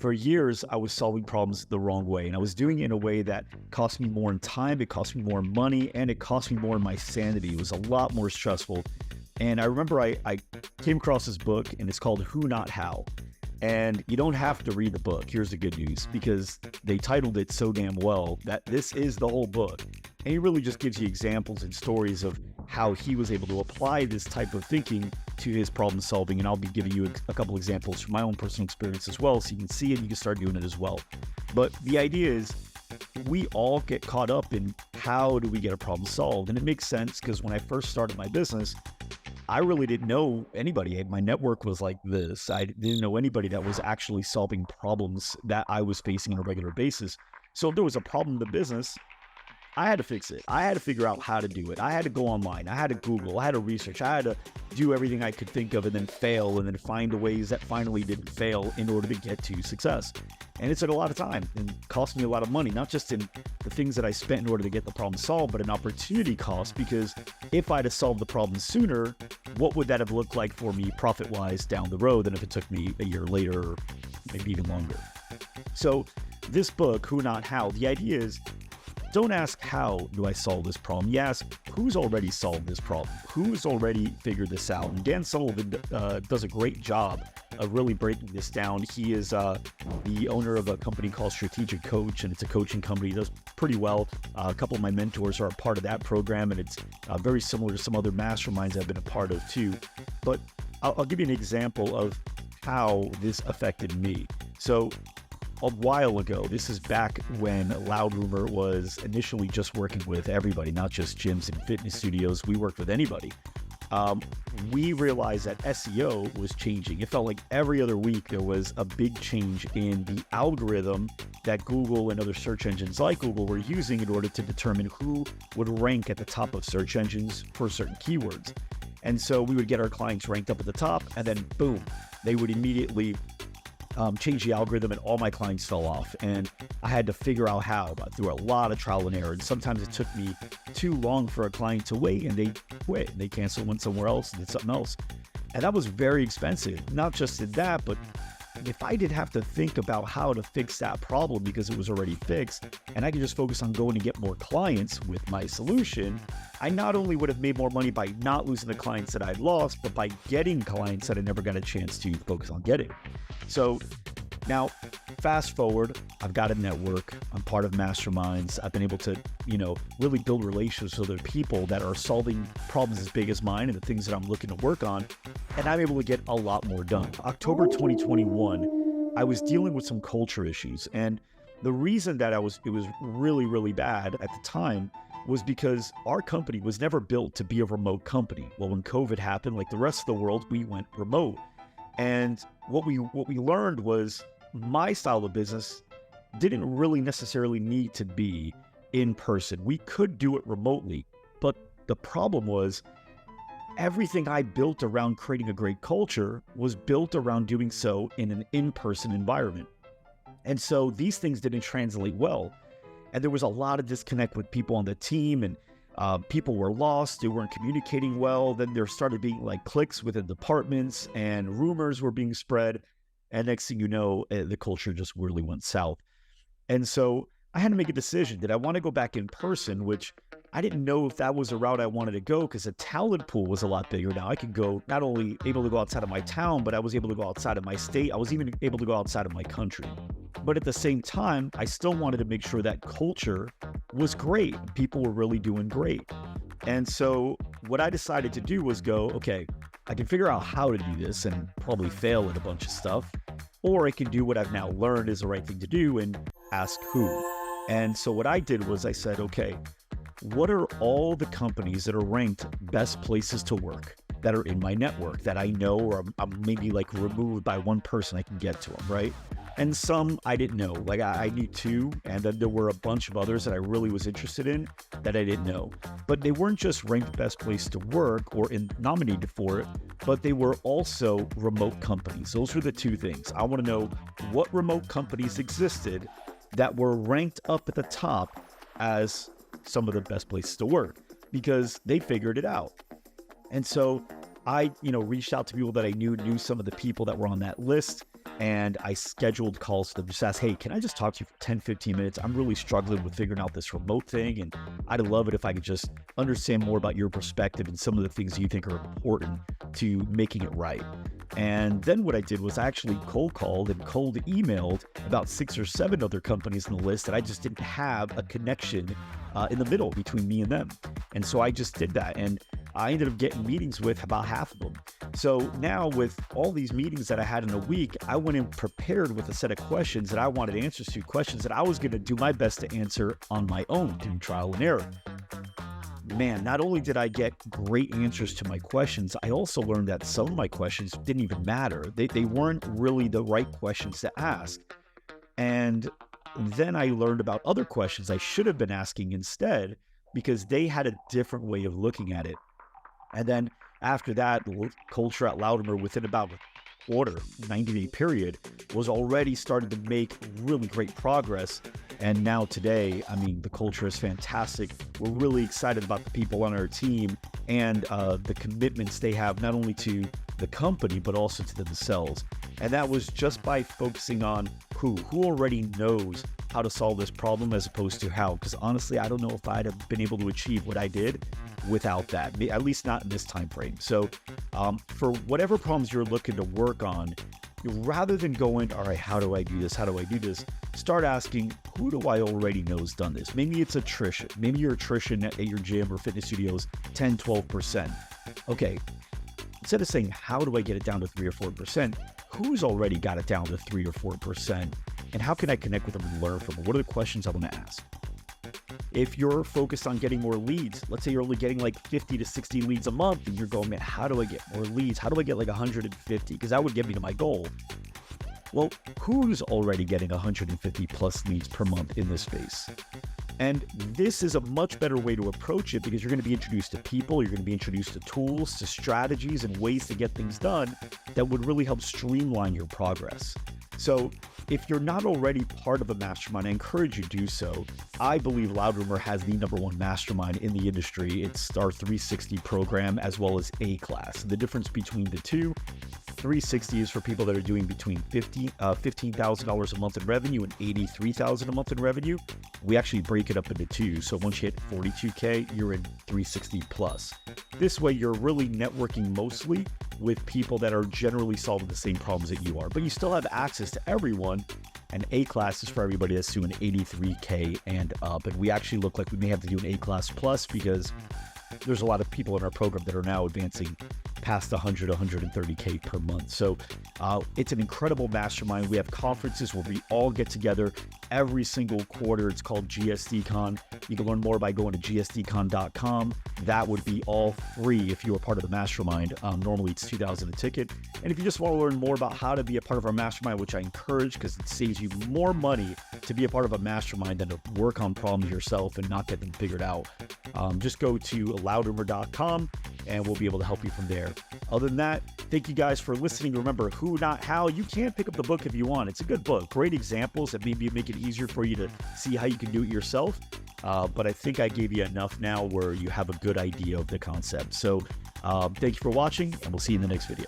For years, I was solving problems the wrong way, and I was doing it in a way that cost me more in time, it cost me more money, and it cost me more in my sanity. It was a lot more stressful. And I remember I came across this book, and it's called Who Not How. And you don't have to read the book. Here's the good news, because they titled it so damn well that this is the whole book. And he really just gives you examples and stories of how he was able to apply this type of thinking to his problem solving. And I'll be giving you a couple examples from my own personal experience as well, so you can see it and you can start doing it as well. But the idea is we all get caught up in how do we get a problem solved? And it makes sense because when I first started my business, I really didn't know anybody. My network was like this. I didn't know anybody that was actually solving problems that I was facing on a regular basis. So if there was a problem in the business, I had to fix it. I had to figure out how to do it. I had to go online. I had to Google. I had to research. I had to do everything I could think of and then fail and then find the ways that finally didn't fail in order to get to success. And it took a lot of time and cost me a lot of money, not just in the things that I spent in order to get the problem solved, but an opportunity cost, because if I'd have solved the problem sooner, what would that have looked like for me profit-wise down the road than if it took me a year later or maybe even longer? So this book, Who Not How, the idea is, don't ask how do I solve this problem. You ask who's already solved this problem, who's already figured this out. And Dan Sullivan does a great job of really breaking this down. He is the owner of a company called Strategic Coach, and it's a coaching company. He does pretty well. A couple of my mentors are a part of that program, and it's very similar to some other masterminds I've been a part of too. But I'll give you an example of how this affected me. So a while ago, this is back when loudrumor was initially just working with everybody, not just gyms and fitness studios. We worked with anybody. We realized that SEO was changing. It felt like every other week there was a big change in the algorithm that Google and other search engines like Google were using in order to determine who would rank at the top of search engines for certain keywords. And so we would get our clients ranked up at the top, and then boom, they would immediately change the algorithm, and all my clients fell off. And I had to figure out how, but through a lot of trial and error. And sometimes it took me too long for a client to wait, and they quit and they canceled, went somewhere else and did something else. And that was very expensive. Not just in that, but if I did have to think about how to fix that problem because it was already fixed, and I could just focus on going to get more clients with my solution, I not only would have made more money by not losing the clients that I'd lost, but by getting clients that I never got a chance to focus on getting. So now, fast forward, I've got a network. I'm part of masterminds. I've been able to, really build relationships with other people that are solving problems as big as mine and the things that I'm looking to work on. And I'm able to get a lot more done. October 2021, I was dealing with some culture issues. And the reason that it was really, really bad at the time was because our company was never built to be a remote company. Well, when COVID happened, like the rest of the world, we went remote. And what we learned was my style of business didn't really necessarily need to be in person. We could do it remotely, but the problem was everything I built around creating a great culture was built around doing so in an in-person environment. And so these things didn't translate well. And there was a lot of disconnect with people on the team, and people were lost. They weren't communicating well. Then there started being like cliques within departments, and rumors were being spread. And next thing you know, the culture just really went south. And so I had to make a decision. Did I want to go back in person, which I didn't know if that was the route I wanted to go, because the talent pool was a lot bigger now. I could go, not only able to go outside of my town, but I was able to go outside of my state. I was even able to go outside of my country. But at the same time, I still wanted to make sure that culture was great. People were really doing great. And so what I decided to do was go, okay, I can figure out how to do this and probably fail at a bunch of stuff, or I can do what I've now learned is the right thing to do and ask who. And so what I did was I said, okay, what are all the companies that are ranked best places to work that are in my network that I know, or I'm maybe like removed by one person, I can get to them, right? And some I didn't know, like I knew two, and then there were a bunch of others that I really was interested in that I didn't know. But they weren't just ranked best place to work or nominated for it, but they were also remote companies. Those were the two things. I want to know what remote companies existed that were ranked up at the top as some of the best places to work, because they figured it out. And so I, reached out to people that I knew some of the people that were on that list. And I scheduled calls to them, just asked, hey, can I just talk to you for 10, 15 minutes? I'm really struggling with figuring out this remote thing. And I'd love it if I could just understand more about your perspective and some of the things you think are important to making it right. And then what I did was I actually cold called and cold emailed about 6 or 7 other companies on the list that I just didn't have a connection in the middle between me and them. And so I just did that. And I ended up getting meetings with about half of them. So now with all these meetings that I had in a week, I went in prepared with a set of questions that I wanted answers to, questions that I was going to do my best to answer on my own, through trial and error. Man, not only did I get great answers to my questions, I also learned that some of my questions didn't even matter. They weren't really the right questions to ask. And then I learned about other questions I should have been asking instead, because they had a different way of looking at it. And then after that, the culture at Loudrumor, within about a quarter, 90-day period, was already starting to make really great progress. And now today, I mean, the culture is fantastic. We're really excited about the people on our team and the commitments they have, not only to the company, but also to themselves. And that was just by focusing on who already knows how to solve this problem as opposed to how. Because honestly, I don't know if I'd have been able to achieve what I did without that, at least not in this time frame. So for whatever problems you're looking to work on, rather than going, all right, how do I do this? How do I do this? Start asking, who do I already know has done this? Maybe it's attrition. Maybe your attrition at your gym or fitness studio is 10, 12%. Okay, instead of saying, how do I get it down to 3 or 4%? Who's already got it down to 3 or 4%? And how can I connect with them and learn from them? What are the questions I want to ask? If you're focused on getting more leads, let's say you're only getting like 50 to 60 leads a month, and you're going, man, how do I get more leads? How do I get like 150? Because that would get me to my goal. Well, who's already getting 150 plus leads per month in this space? And this is a much better way to approach it, because you're going to be introduced to people, you're going to be introduced to tools, to strategies, and ways to get things done that would really help streamline your progress. So if you're not already part of a mastermind, I encourage you to do so. I believe Loudrumor has the #1 mastermind in the industry. It's our 360 program as well as A-class. The difference between the two, 360 is for people that are doing between $15,000 a month in revenue and $83,000 a month in revenue. We actually break it up into two. So once you hit 42K, you're in 360 plus. This way, you're really networking mostly with people that are generally solving the same problems that you are, but you still have access to everyone. And A-class is for everybody that's doing 83K and up. And we actually look like we may have to do an A-class plus, because there's a lot of people in our program that are now advancing past 100, 130K per month. So it's an incredible mastermind. We have conferences where we all get together every single quarter. It's called GSDCon. You can learn more by going to gsdcon.com. That would be all free if you are part of the mastermind. Normally it's $2,000 a ticket. And if you just want to learn more about how to be a part of our mastermind, which I encourage, because it saves you more money to be a part of a mastermind than to work on problems yourself and not get them figured out, just go to loudrumor.com and we'll be able to help you from there. Other than that, thank you guys for listening. Remember, who, not how. You can pick up the book if you want. It's a good book. Great examples that maybe make it easier for you to see how you can do it yourself. But I think I gave you enough now where you have a good idea of the concept. So thank you for watching, and we'll see you in the next video.